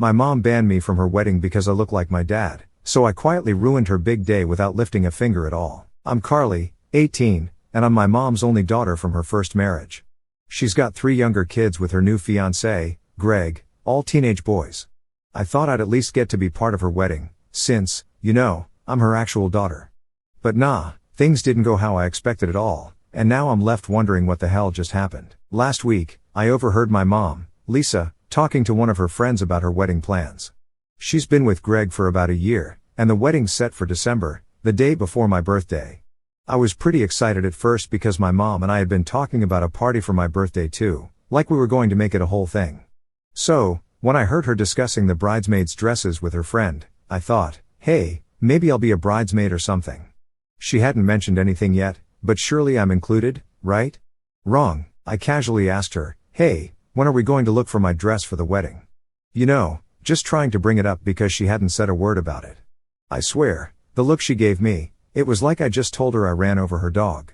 My mom banned me from her wedding because I look like my dad, so I quietly ruined her big day without lifting a finger at all. I'm Carly, 18, and I'm my mom's only daughter from her first marriage. She's got 3 younger kids with her new fiancé, Greg, all teenage boys. I thought I'd at least get to be part of her wedding, since, I'm her actual daughter. But nah, things didn't go how I expected at all, and now I'm left wondering what the hell just happened. Last week, I overheard my mom, Lisa, talking to one of her friends about her wedding plans. She's been with Greg for about a year, and the wedding's set for December, the day before my birthday. I was pretty excited at first because my mom and I had been talking about a party for my birthday too, like we were going to make it a whole thing. So, when I heard her discussing the bridesmaids' dresses with her friend, I thought, hey, maybe I'll be a bridesmaid or something. She hadn't mentioned anything yet, but surely I'm included, right? Wrong. I casually asked her, hey, when are we going to look for my dress for the wedding? Just trying to bring it up because she hadn't said a word about it. I swear, the look she gave me, it was like I just told her I ran over her dog.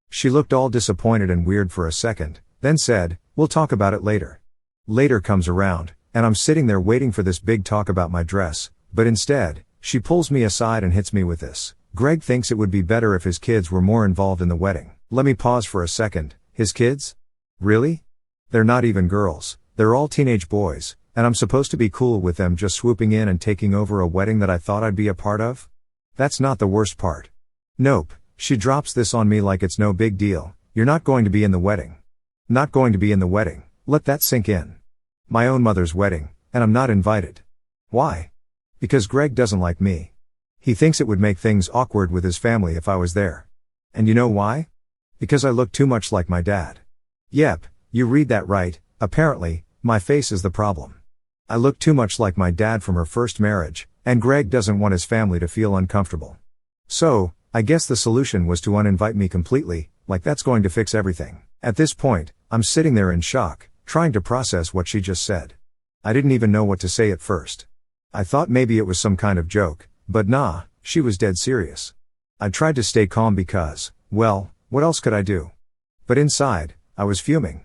She looked all disappointed and weird for a second, then said, we'll talk about it later. Later comes around, and I'm sitting there waiting for this big talk about my dress, but instead, she pulls me aside and hits me with this. Greg thinks it would be better if his kids were more involved in the wedding. Let me pause for a second. His kids? Really? They're not even girls, they're all teenage boys, and I'm supposed to be cool with them just swooping in and taking over a wedding that I thought I'd be a part of? That's not the worst part. Nope, she drops this on me like it's no big deal. You're not going to be in the wedding. Not going to be in the wedding. Let that sink in. My own mother's wedding, and I'm not invited. Why? Because Greg doesn't like me. He thinks it would make things awkward with his family if I was there. And you know why? Because I look too much like my dad. Yep, you read that right, apparently, my face is the problem. I look too much like my dad from her first marriage, and Greg doesn't want his family to feel uncomfortable. So, I guess the solution was to uninvite me completely, like that's going to fix everything. At this point, I'm sitting there in shock, trying to process what she just said. I didn't even know what to say at first. I thought maybe it was some kind of joke, but nah, she was dead serious. I tried to stay calm because, well, what else could I do? But inside, I was fuming.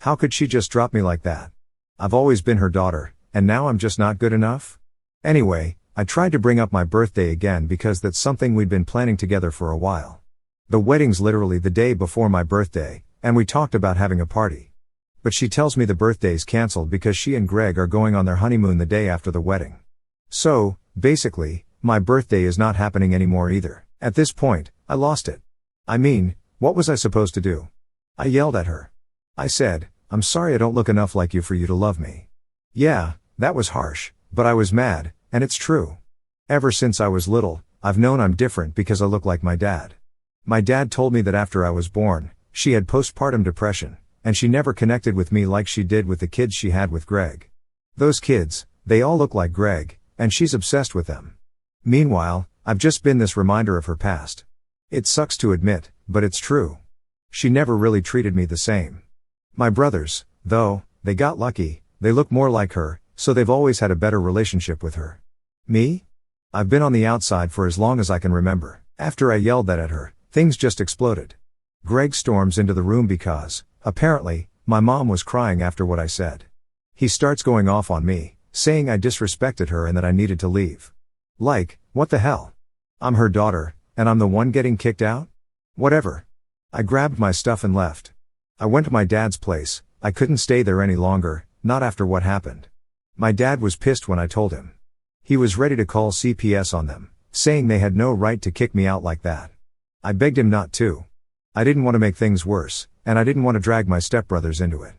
How could she just drop me like that? I've always been her daughter, and now I'm just not good enough? Anyway, I tried to bring up my birthday again because that's something we'd been planning together for a while. The wedding's literally the day before my birthday, and we talked about having a party. But she tells me the birthday's cancelled because she and Greg are going on their honeymoon the day after the wedding. So, basically, my birthday is not happening anymore either. At this point, I lost it. I mean, what was I supposed to do? I yelled at her. I said, I'm sorry I don't look enough like you for you to love me. Yeah, that was harsh, but I was mad, and it's true. Ever since I was little, I've known I'm different because I look like my dad. My dad told me that after I was born, she had postpartum depression, and she never connected with me like she did with the kids she had with Greg. Those kids, they all look like Greg, and she's obsessed with them. Meanwhile, I've just been this reminder of her past. It sucks to admit, but it's true. She never really treated me the same. My brothers, though, they got lucky, they look more like her, so they've always had a better relationship with her. Me? I've been on the outside for as long as I can remember. After I yelled that at her, things just exploded. Greg storms into the room because, apparently, my mom was crying after what I said. He starts going off on me, saying I disrespected her and that I needed to leave. Like, what the hell? I'm her daughter, and I'm the one getting kicked out? Whatever. I grabbed my stuff and left. I went to my dad's place. I couldn't stay there any longer, not after what happened. My dad was pissed when I told him. He was ready to call CPS on them, saying they had no right to kick me out like that. I begged him not to. I didn't want to make things worse, and I didn't want to drag my stepbrothers into it.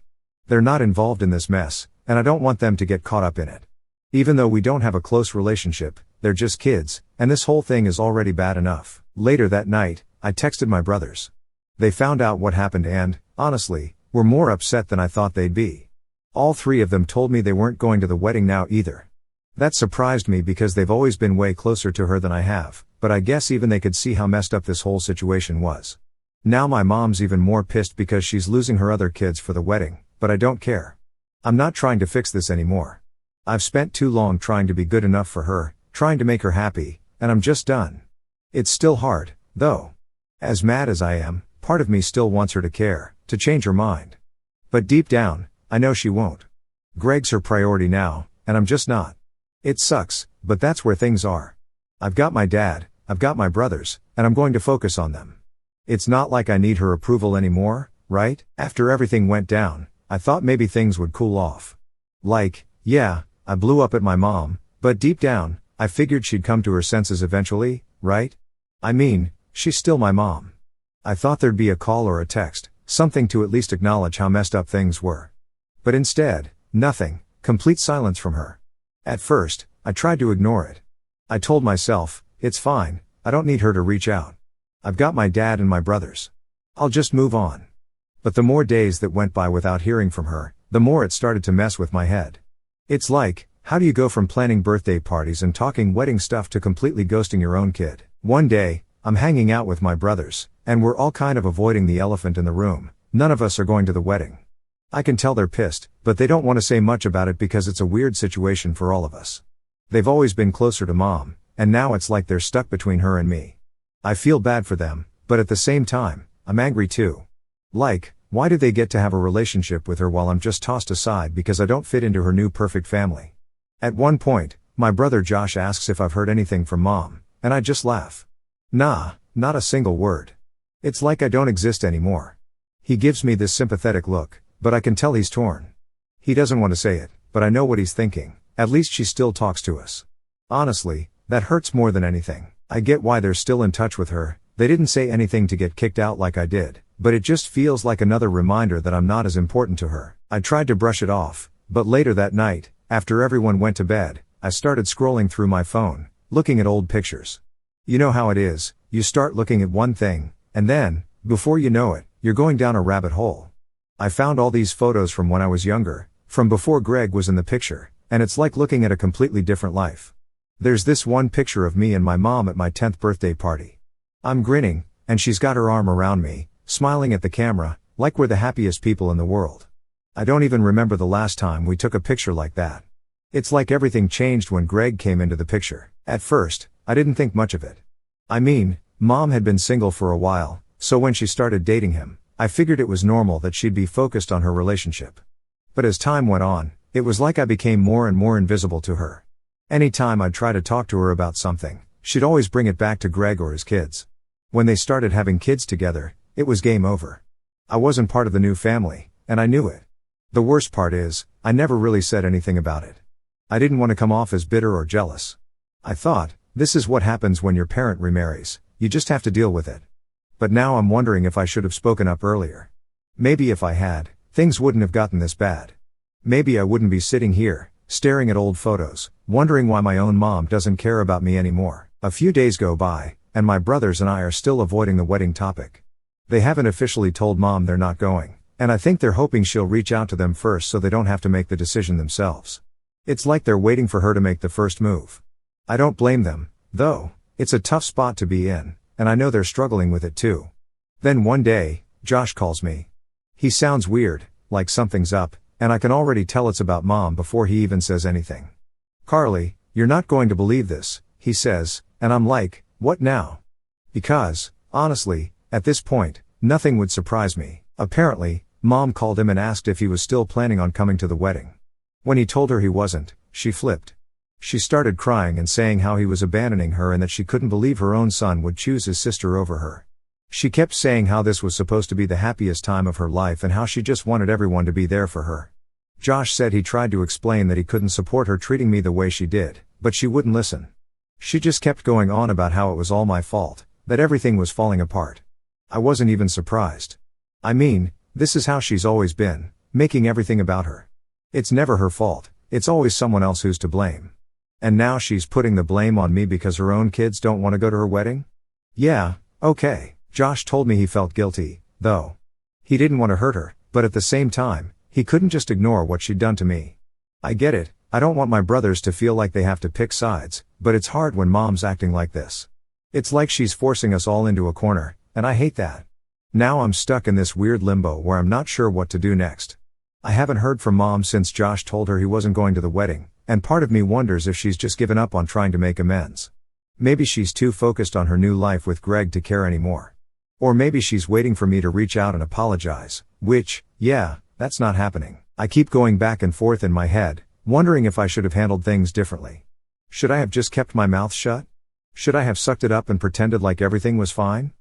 They're not involved in this mess, and I don't want them to get caught up in it. Even though we don't have a close relationship, they're just kids, and this whole thing is already bad enough. Later that night, I texted my brothers. They found out what happened and, honestly, were more upset than I thought they'd be. All 3 of them told me they weren't going to the wedding now either. That surprised me because they've always been way closer to her than I have, but I guess even they could see how messed up this whole situation was. Now my mom's even more pissed because she's losing her other kids for the wedding, but I don't care. I'm not trying to fix this anymore. I've spent too long trying to be good enough for her, trying to make her happy, and I'm just done. It's still hard, though. As mad as I am, part of me still wants her to care, to change her mind. But deep down, I know she won't. Greg's her priority now, and I'm just not. It sucks, but that's where things are. I've got my dad, I've got my brothers, and I'm going to focus on them. It's not like I need her approval anymore, right? After everything went down, I thought maybe things would cool off. Like, yeah, I blew up at my mom, but deep down, I figured she'd come to her senses eventually, right? I mean, she's still my mom. I thought there'd be a call or a text, something to at least acknowledge how messed up things were. But instead, nothing, complete silence from her. At first, I tried to ignore it. I told myself, it's fine, I don't need her to reach out. I've got my dad and my brothers. I'll just move on. But the more days that went by without hearing from her, the more it started to mess with my head. It's like, how do you go from planning birthday parties and talking wedding stuff to completely ghosting your own kid? One day, I'm hanging out with my brothers, and we're all kind of avoiding the elephant in the room. None of us are going to the wedding. I can tell they're pissed, but they don't want to say much about it because it's a weird situation for all of us. They've always been closer to mom, and now it's like they're stuck between her and me. I feel bad for them, but at the same time, I'm angry too. Like, why do they get to have a relationship with her while I'm just tossed aside because I don't fit into her new perfect family? At one point, my brother Josh asks if I've heard anything from mom, and I just laugh. Nah, not a single word. It's like I don't exist anymore. He gives me this sympathetic look, but I can tell he's torn. He doesn't want to say it, but I know what he's thinking. At least she still talks to us. Honestly, that hurts more than anything. I get why they're still in touch with her. They didn't say anything to get kicked out like I did, but it just feels like another reminder that I'm not as important to her. I tried to brush it off, but later that night, after everyone went to bed, I started scrolling through my phone, looking at old pictures. You know how it is, you start looking at one thing, and then, before you know it, you're going down a rabbit hole. I found all these photos from when I was younger, from before Greg was in the picture, and it's like looking at a completely different life. There's this one picture of me and my mom at my 10th birthday party. I'm grinning, and she's got her arm around me, smiling at the camera, like we're the happiest people in the world. I don't even remember the last time we took a picture like that. It's like everything changed when Greg came into the picture. At first, I didn't think much of it. I mean, mom had been single for a while, so when she started dating him, I figured it was normal that she'd be focused on her relationship. But as time went on, it was like I became more and more invisible to her. Anytime I'd try to talk to her about something, she'd always bring it back to Greg or his kids. When they started having kids together, it was game over. I wasn't part of the new family, and I knew it. The worst part is, I never really said anything about it. I didn't want to come off as bitter or jealous. I thought, this is what happens when your parent remarries, you just have to deal with it. But now I'm wondering if I should have spoken up earlier. Maybe if I had, things wouldn't have gotten this bad. Maybe I wouldn't be sitting here, staring at old photos, wondering why my own mom doesn't care about me anymore. A few days go by, and my brothers and I are still avoiding the wedding topic. They haven't officially told mom they're not going, and I think they're hoping she'll reach out to them first so they don't have to make the decision themselves. It's like they're waiting for her to make the first move. I don't blame them, though. It's a tough spot to be in, and I know they're struggling with it too. Then one day, Josh calls me. He sounds weird, like something's up, and I can already tell it's about mom before he even says anything. Carly, you're not going to believe this, he says, and I'm like, what now? Because, honestly, at this point, nothing would surprise me. Apparently, mom called him and asked if he was still planning on coming to the wedding. When he told her he wasn't, she flipped. She started crying and saying how he was abandoning her and that she couldn't believe her own son would choose his sister over her. She kept saying how this was supposed to be the happiest time of her life and how she just wanted everyone to be there for her. Josh said he tried to explain that he couldn't support her treating me the way she did, but she wouldn't listen. She just kept going on about how it was all my fault, that everything was falling apart. I wasn't even surprised. I mean, this is how she's always been, making everything about her. It's never her fault, it's always someone else who's to blame. And now she's putting the blame on me because her own kids don't want to go to her wedding? Yeah, okay. Josh told me he felt guilty, though. He didn't want to hurt her, but at the same time, he couldn't just ignore what she'd done to me. I get it, I don't want my brothers to feel like they have to pick sides, but it's hard when mom's acting like this. It's like she's forcing us all into a corner, and I hate that. Now I'm stuck in this weird limbo where I'm not sure what to do next. I haven't heard from mom since Josh told her he wasn't going to the wedding, and part of me wonders if she's just given up on trying to make amends. Maybe she's too focused on her new life with Greg to care anymore. Or maybe she's waiting for me to reach out and apologize, which, yeah, that's not happening. I keep going back and forth in my head, wondering if I should have handled things differently. Should I have just kept my mouth shut? Should I have sucked it up and pretended like everything was fine?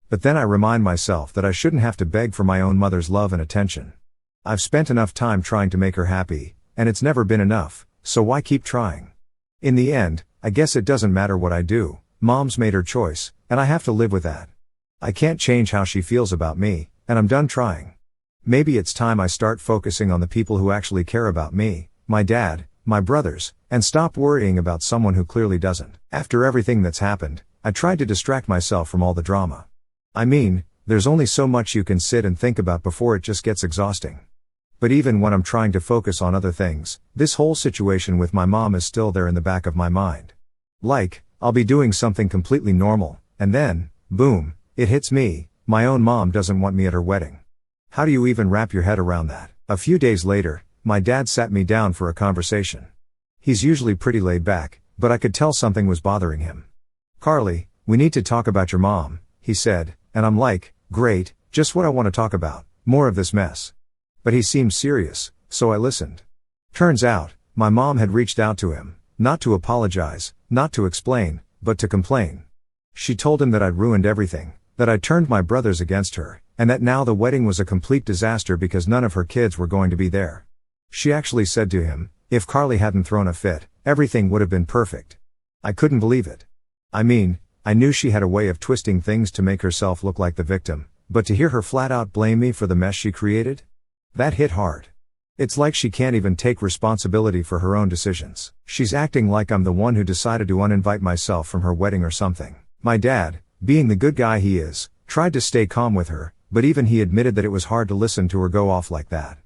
But then I remind myself that I shouldn't have to beg for my own mother's love and attention. I've spent enough time trying to make her happy, and it's never been enough, so why keep trying? In the end, I guess it doesn't matter what I do, Mom's made her choice, and I have to live with that. I can't change how she feels about me, and I'm done trying. Maybe it's time I start focusing on the people who actually care about me, my dad, my brothers, and stop worrying about someone who clearly doesn't. After everything that's happened, I tried to distract myself from all the drama. I mean, there's only so much you can sit and think about before it just gets exhausting. But even when I'm trying to focus on other things, this whole situation with my mom is still there in the back of my mind. Like, I'll be doing something completely normal, and then, boom, it hits me, my own mom doesn't want me at her wedding. How do you even wrap your head around that? A few days later, my dad sat me down for a conversation. He's usually pretty laid back, but I could tell something was bothering him. "Carly, we need to talk about your mom," he said, and I'm like, great, just what I want to talk about, more of this mess. But he seemed serious, so I listened. Turns out, my mom had reached out to him, not to apologize, not to explain, but to complain. She told him that I'd ruined everything, that I'd turned my brothers against her, and that now the wedding was a complete disaster because none of her kids were going to be there. She actually said to him, if Carly hadn't thrown a fit, everything would have been perfect. I couldn't believe it. I mean, I knew she had a way of twisting things to make herself look like the victim, but to hear her flat out blame me for the mess she created? That hit hard. It's like she can't even take responsibility for her own decisions. She's acting like I'm the one who decided to uninvite myself from her wedding or something. My dad, being the good guy he is, tried to stay calm with her, but even he admitted that it was hard to listen to her go off like that.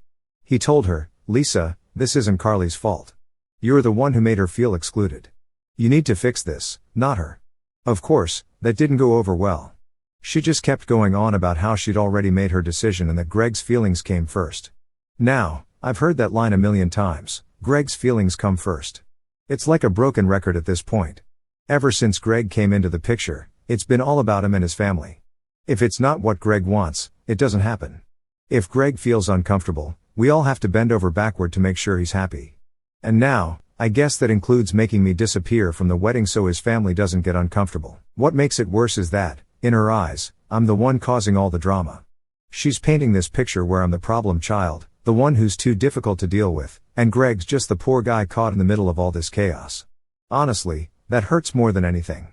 He told her, "Lisa, this isn't Carly's fault. You're the one who made her feel excluded. You need to fix this, not her." Of course, that didn't go over well. She just kept going on about how she'd already made her decision and that Greg's feelings came first. Now, I've heard that line a million times, Greg's feelings come first. It's like a broken record at this point. Ever since Greg came into the picture, it's been all about him and his family. If it's not what Greg wants, it doesn't happen. If Greg feels uncomfortable, we all have to bend over backward to make sure he's happy. And now, I guess that includes making me disappear from the wedding so his family doesn't get uncomfortable. What makes it worse is that, in her eyes, I'm the one causing all the drama. She's painting this picture where I'm the problem child, the one who's too difficult to deal with, and Greg's just the poor guy caught in the middle of all this chaos. Honestly, that hurts more than anything.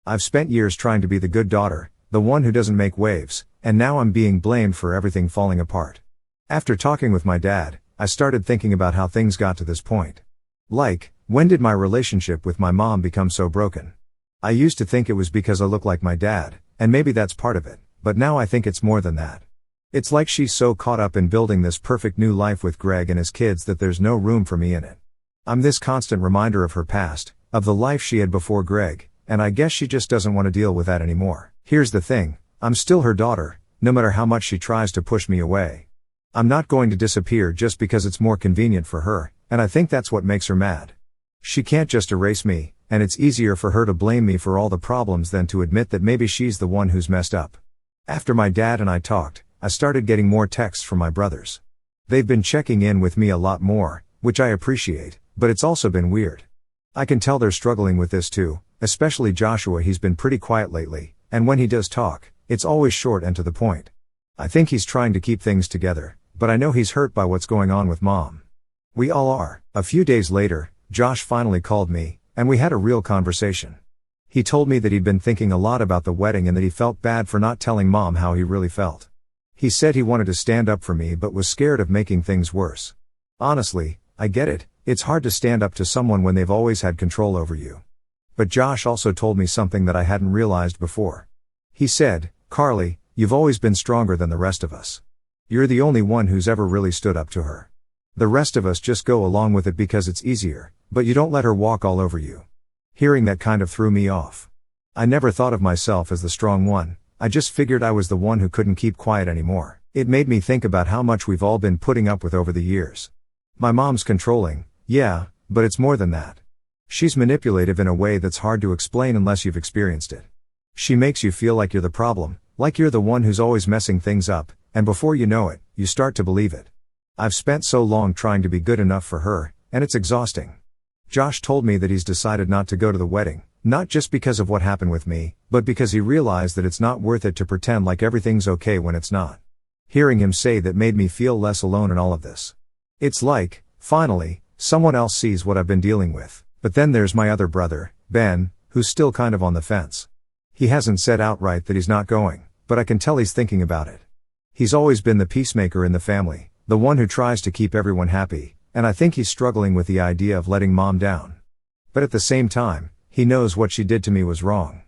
I've spent years trying to be the good daughter, the one who doesn't make waves, and now I'm being blamed for everything falling apart. After talking with my dad, I started thinking about how things got to this point. Like, when did my relationship with my mom become so broken? I used to think it was because I look like my dad, and maybe that's part of it, but now I think it's more than that. It's like she's so caught up in building this perfect new life with Greg and his kids that there's no room for me in it. I'm this constant reminder of her past, of the life she had before Greg, and I guess she just doesn't want to deal with that anymore. Here's the thing, I'm still her daughter, no matter how much she tries to push me away. I'm not going to disappear just because it's more convenient for her, and I think that's what makes her mad. She can't just erase me, and it's easier for her to blame me for all the problems than to admit that maybe she's the one who's messed up. After my dad and I talked, I started getting more texts from my brothers. They've been checking in with me a lot more, which I appreciate, but it's also been weird. I can tell they're struggling with this too, especially Joshua. He's been pretty quiet lately, and when he does talk, it's always short and to the point. I think he's trying to keep things together, but I know he's hurt by what's going on with Mom. We all are. A few days later, Josh finally called me, and we had a real conversation. He told me that he'd been thinking a lot about the wedding and that he felt bad for not telling Mom how he really felt. He said he wanted to stand up for me but was scared of making things worse. Honestly, I get it, it's hard to stand up to someone when they've always had control over you. But Josh also told me something that I hadn't realized before. He said, "Carly, you've always been stronger than the rest of us. You're the only one who's ever really stood up to her. The rest of us just go along with it because it's easier, but you don't let her walk all over you." Hearing that kind of threw me off. I never thought of myself as the strong one, I just figured I was the one who couldn't keep quiet anymore. It made me think about how much we've all been putting up with over the years. My mom's controlling, yeah, but it's more than that. She's manipulative in a way that's hard to explain unless you've experienced it. She makes you feel like you're the problem, like you're the one who's always messing things up, and before you know it, you start to believe it. I've spent so long trying to be good enough for her, and it's exhausting. Josh told me that he's decided not to go to the wedding, not just because of what happened with me, but because he realized that it's not worth it to pretend like everything's okay when it's not. Hearing him say that made me feel less alone in all of this. It's like, finally, someone else sees what I've been dealing with. But then there's my other brother, Ben, who's still kind of on the fence. He hasn't said outright that he's not going, but I can tell he's thinking about it. He's always been the peacemaker in the family, the one who tries to keep everyone happy, and I think he's struggling with the idea of letting Mom down. But at the same time, he knows what she did to me was wrong.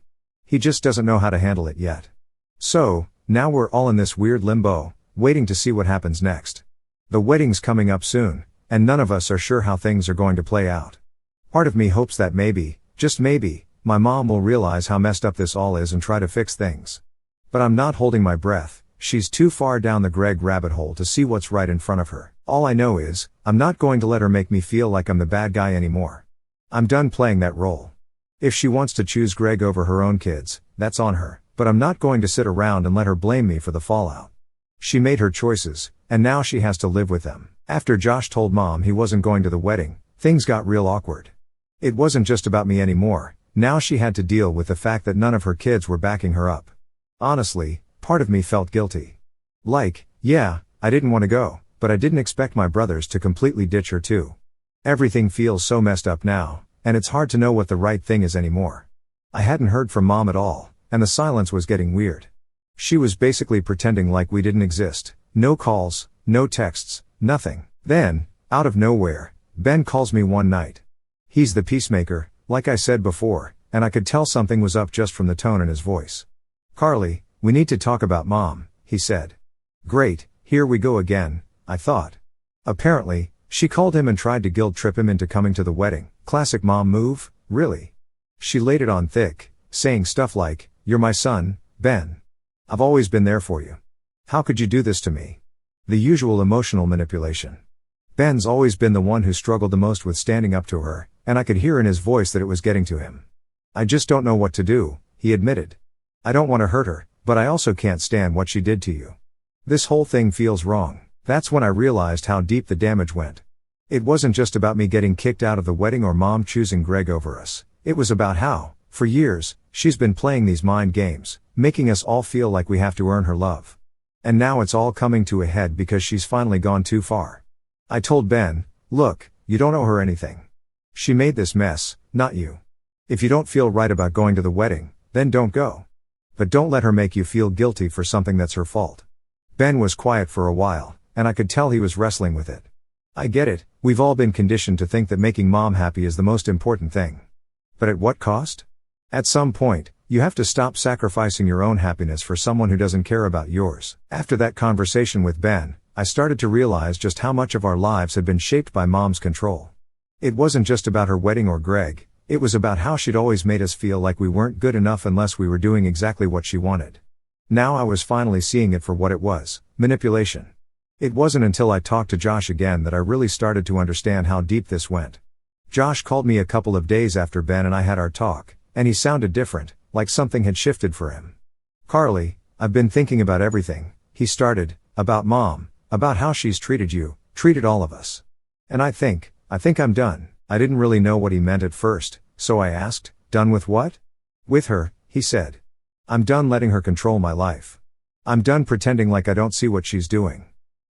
He just doesn't know how to handle it yet. So, now we're all in this weird limbo, waiting to see what happens next. The wedding's coming up soon, and none of us are sure how things are going to play out. Part of me hopes that maybe, just maybe, my mom will realize how messed up this all is and try to fix things. But I'm not holding my breath. She's too far down the Greg rabbit hole to see what's right in front of her. All I know is, I'm not going to let her make me feel like I'm the bad guy anymore. I'm done playing that role. If she wants to choose Greg over her own kids, that's on her, but I'm not going to sit around and let her blame me for the fallout. She made her choices, and now she has to live with them. After Josh told Mom he wasn't going to the wedding, things got real awkward. It wasn't just about me anymore. Now she had to deal with the fact that none of her kids were backing her up. Honestly, part of me felt guilty. Like, yeah, I didn't want to go, but I didn't expect my brothers to completely ditch her too. Everything feels so messed up now, and it's hard to know what the right thing is anymore. I hadn't heard from Mom at all, and the silence was getting weird. She was basically pretending like we didn't exist. No calls, no texts, nothing. Then, out of nowhere, Ben calls me one night. He's the peacemaker, like I said before, and I could tell something was up just from the tone in his voice. "Carly, we need to talk about Mom," he said. Great, here we go again, I thought. Apparently, she called him and tried to guilt trip him into coming to the wedding. Classic mom move, really. She laid it on thick, saying stuff like, "You're my son, Ben. I've always been there for you. How could you do this to me?" The usual emotional manipulation. Ben's always been the one who struggled the most with standing up to her, and I could hear in his voice that it was getting to him. "I just don't know what to do," he admitted. "I don't want to hurt her, but I also can't stand what she did to you. This whole thing feels wrong." That's when I realized how deep the damage went. It wasn't just about me getting kicked out of the wedding or Mom choosing Greg over us. It was about how, for years, she's been playing these mind games, making us all feel like we have to earn her love. And now it's all coming to a head because she's finally gone too far. I told Ben, "Look, you don't owe her anything. She made this mess, not you. If you don't feel right about going to the wedding, then don't go. But don't let her make you feel guilty for something that's her fault." Ben was quiet for a while, and I could tell he was wrestling with it. I get it, we've all been conditioned to think that making Mom happy is the most important thing. But at what cost? At some point, you have to stop sacrificing your own happiness for someone who doesn't care about yours. After that conversation with Ben, I started to realize just how much of our lives had been shaped by Mom's control. It wasn't just about her wedding or Greg, it was about how she'd always made us feel like we weren't good enough unless we were doing exactly what she wanted. Now I was finally seeing it for what it was, manipulation. It wasn't until I talked to Josh again that I really started to understand how deep this went. Josh called me a couple of days after Ben and I had our talk, and he sounded different, like something had shifted for him. "Carly, I've been thinking about everything," he started, "about Mom, about how she's treated you, treated all of us. And I think I'm done." I didn't really know what he meant at first, so I asked, "Done with what?" "With her," he said. "I'm done letting her control my life. I'm done pretending like I don't see what she's doing.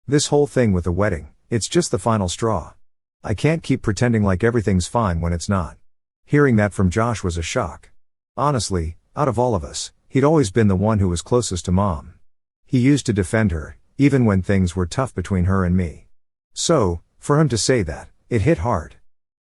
This whole thing with the wedding, it's just the final straw. I can't keep pretending like everything's fine when it's not." Hearing that from Josh was a shock. Honestly, out of all of us, he'd always been the one who was closest to Mom. He used to defend her, even when things were tough between her and me. So, for him to say that, it hit hard.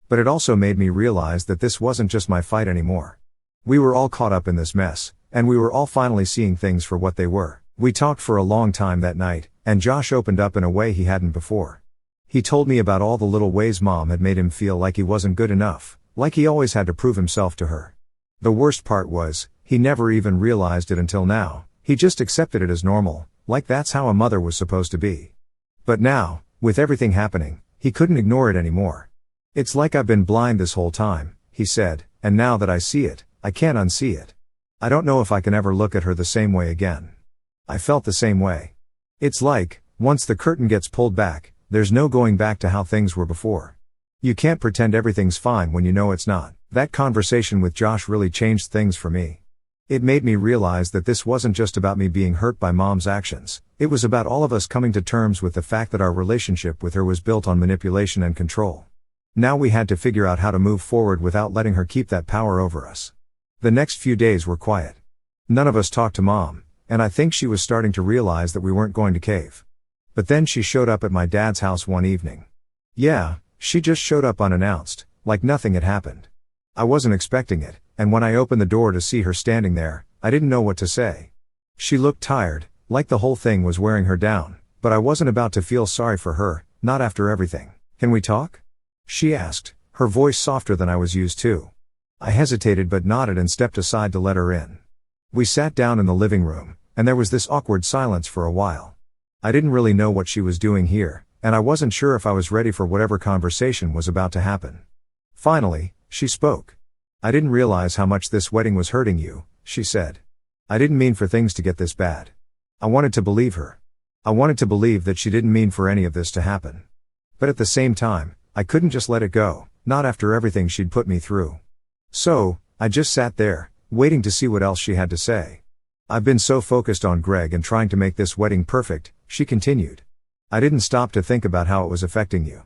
But it also made me realize that this wasn't just my fight anymore. We were all caught up in this mess, and we were all finally seeing things for what they were. We talked for a long time that night, and Josh opened up in a way he hadn't before. He told me about all the little ways Mom had made him feel like he wasn't good enough, like he always had to prove himself to her. The worst part was, he never even realized it until now. He just accepted it as normal, like that's how a mother was supposed to be. But now, with everything happening, he couldn't ignore it anymore. "It's like I've been blind this whole time," he said, "and now that I see it, I can't unsee it. I don't know if I can ever look at her the same way again." I felt the same way. It's like, once the curtain gets pulled back, there's no going back to how things were before. You can't pretend everything's fine when you know it's not. That conversation with Josh really changed things for me. It made me realize that this wasn't just about me being hurt by mom's actions. It was about all of us coming to terms with the fact that our relationship with her was built on manipulation and control. Now we had to figure out how to move forward without letting her keep that power over us. The next few days were quiet. None of us talked to mom, and I think she was starting to realize that we weren't going to cave. But then she showed up at my dad's house one evening. Yeah, she just showed up unannounced, like nothing had happened. I wasn't expecting it, and when I opened the door to see her standing there, I didn't know what to say. She looked tired, like the whole thing was wearing her down, but I wasn't about to feel sorry for her, not after everything. "Can we talk?" she asked, her voice softer than I was used to. I hesitated but nodded and stepped aside to let her in. We sat down in the living room, and there was this awkward silence for a while. I didn't really know what she was doing here, and I wasn't sure if I was ready for whatever conversation was about to happen. Finally, she spoke. "I didn't realize how much this wedding was hurting you," she said. "I didn't mean for things to get this bad." I wanted to believe her. I wanted to believe that she didn't mean for any of this to happen. But at the same time, I couldn't just let it go, not after everything she'd put me through. So, I just sat there, waiting to see what else she had to say. "I've been so focused on Greg and trying to make this wedding perfect," she continued. "I didn't stop to think about how it was affecting you."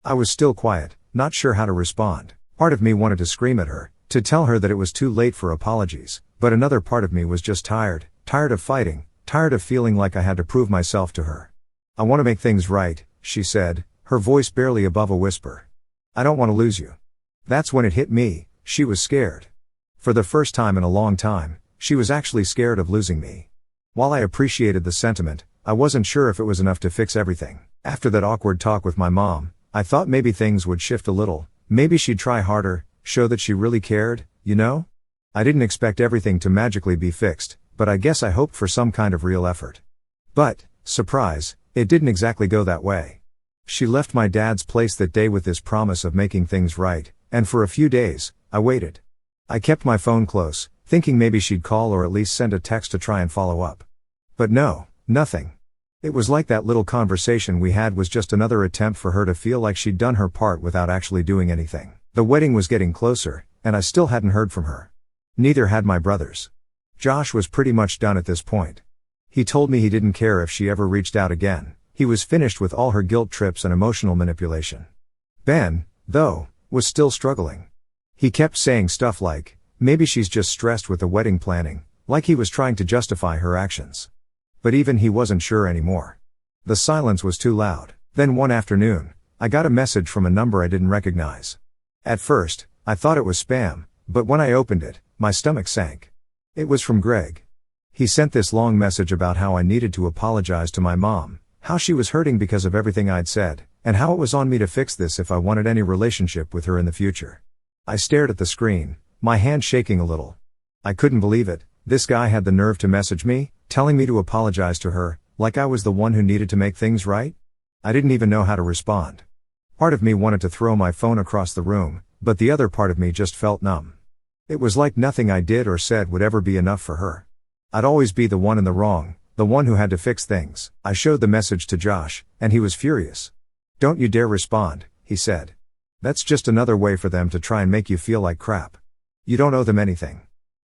I was still quiet, not sure how to respond. Part of me wanted to scream at her, to tell her that it was too late for apologies, but another part of me was just tired of fighting, tired of feeling like I had to prove myself to her. "I want to make things right," she said, her voice barely above a whisper. "I don't want to lose you." That's when it hit me, she was scared. For the first time in a long time, she was actually scared of losing me. While I appreciated the sentiment, I wasn't sure if it was enough to fix everything. After that awkward talk with my mom, I thought maybe things would shift a little, maybe she'd try harder, show that she really cared, you know? I didn't expect everything to magically be fixed, but I guess I hoped for some kind of real effort. But, surprise, it didn't exactly go that way. She left my dad's place that day with this promise of making things right, and for a few days, I waited. I kept my phone close, thinking maybe she'd call or at least send a text to try and follow up. But no, nothing. It was like that little conversation we had was just another attempt for her to feel like she'd done her part without actually doing anything. The wedding was getting closer, and I still hadn't heard from her. Neither had my brothers. Josh was pretty much done at this point. He told me he didn't care if she ever reached out again. He was finished with all her guilt trips and emotional manipulation. Ben, though, was still struggling. He kept saying stuff like, maybe she's just stressed with the wedding planning, like he was trying to justify her actions. But even he wasn't sure anymore. The silence was too loud. Then one afternoon, I got a message from a number I didn't recognize. At first, I thought it was spam, but when I opened it, my stomach sank. It was from Greg. He sent this long message about how I needed to apologize to my mom, how she was hurting because of everything I'd said, and how it was on me to fix this if I wanted any relationship with her in the future. I stared at the screen, my hand shaking a little. I couldn't believe it. This guy had the nerve to message me, telling me to apologize to her, like I was the one who needed to make things right? I didn't even know how to respond. Part of me wanted to throw my phone across the room, but the other part of me just felt numb. It was like nothing I did or said would ever be enough for her. I'd always be the one in the wrong, the one who had to fix things. I showed the message to Josh, and he was furious. "Don't you dare respond," he said. "That's just another way for them to try and make you feel like crap. You don't owe them anything."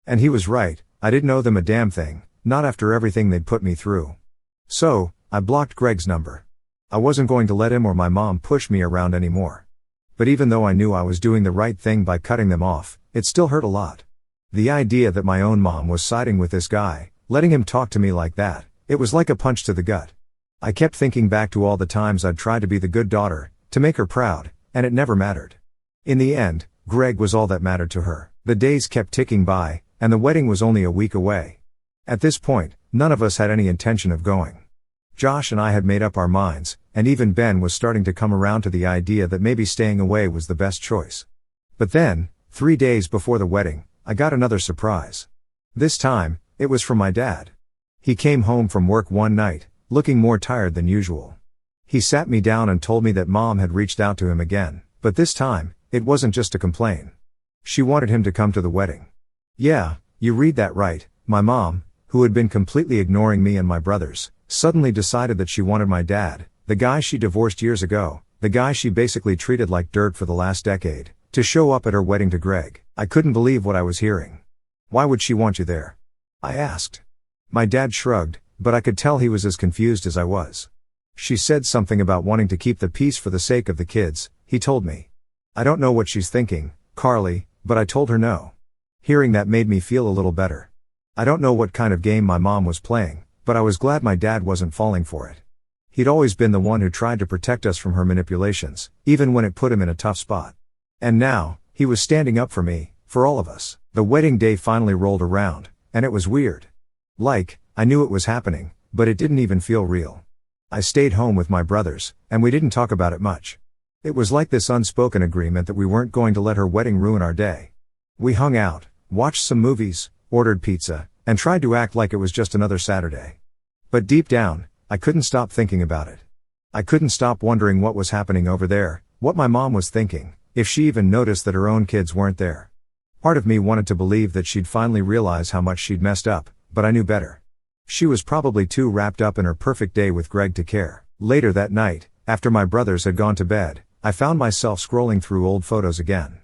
And he was right, I didn't owe them a damn thing, not after everything they'd put me through. So, I blocked Greg's number. I wasn't going to let him or my mom push me around anymore. But even though I knew I was doing the right thing by cutting them off, it still hurt a lot. The idea that my own mom was siding with this guy, letting him talk to me like that, it was like a punch to the gut. I kept thinking back to all the times I'd tried to be the good daughter, to make her proud, and it never mattered. In the end, Greg was all that mattered to her. The days kept ticking by, and the wedding was only a week away. At this point, none of us had any intention of going. Josh and I had made up our minds, and even Ben was starting to come around to the idea that maybe staying away was the best choice. But then, 3 days before the wedding, I got another surprise. This time, it was from my dad. He came home from work one night, looking more tired than usual. He sat me down and told me that Mom had reached out to him again, but this time, it wasn't just to complain. She wanted him to come to the wedding. Yeah, you read that right, my mom, who had been completely ignoring me and my brothers, suddenly decided that she wanted my dad, the guy she divorced years ago, The guy she basically treated like dirt for the last decade, to show up at her wedding to Greg. I couldn't believe what I was hearing. Why would she want you there? I asked. My dad shrugged, but I could tell he was as confused as I was. She said something about wanting to keep the peace for the sake of the kids, he told me. I don't know what she's thinking, Carly, but I told her no. Hearing that made me feel a little better. I don't know what kind of game my mom was playing, but I was glad my dad wasn't falling for it. He'd always been the one who tried to protect us from her manipulations, even when it put him in a tough spot. And now, he was standing up for me, for all of us. The wedding day finally rolled around, and it was weird. I knew it was happening, but it didn't even feel real. I stayed home with my brothers, and we didn't talk about it much. It was like this unspoken agreement that we weren't going to let her wedding ruin our day. We hung out, watched some movies, ordered pizza, and tried to act like it was just another Saturday. But deep down, I couldn't stop thinking about it. I couldn't stop wondering what was happening over there, what my mom was thinking, if she even noticed that her own kids weren't there. Part of me wanted to believe that she'd finally realize how much she'd messed up, but I knew better. She was probably too wrapped up in her perfect day with Greg to care. Later that night, after my brothers had gone to bed, I found myself scrolling through old photos again.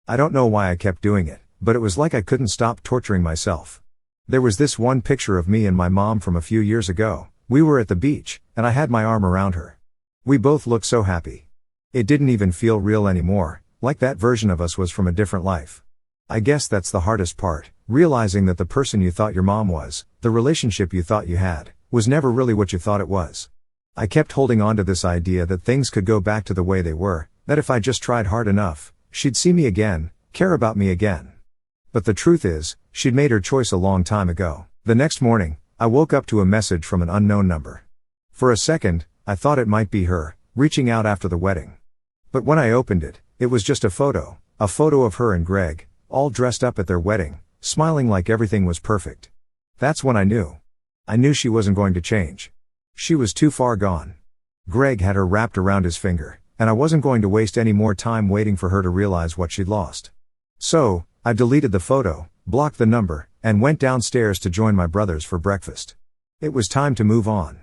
I don't know why I kept doing it, but it was like I couldn't stop torturing myself. There was this one picture of me and my mom from a few years ago. We were at the beach, and I had my arm around her. We both looked so happy. It didn't even feel real anymore, like that version of us was from a different life. I guess that's the hardest part, realizing that the person you thought your mom was, the relationship you thought you had, was never really what you thought it was. I kept holding on to this idea that things could go back to the way they were, that if I just tried hard enough, she'd see me again, care about me again. But the truth is, she'd made her choice a long time ago. The next morning, I woke up to a message from an unknown number. For a second, I thought it might be her, reaching out after the wedding. But when I opened it, it was just a photo of her and Greg, all dressed up at their wedding, smiling like everything was perfect. That's when I knew. I knew she wasn't going to change. She was too far gone. Greg had her wrapped around his finger, and I wasn't going to waste any more time waiting for her to realize what she'd lost. So, I deleted the photo, blocked the number, and went downstairs to join my brothers for breakfast. It was time to move on.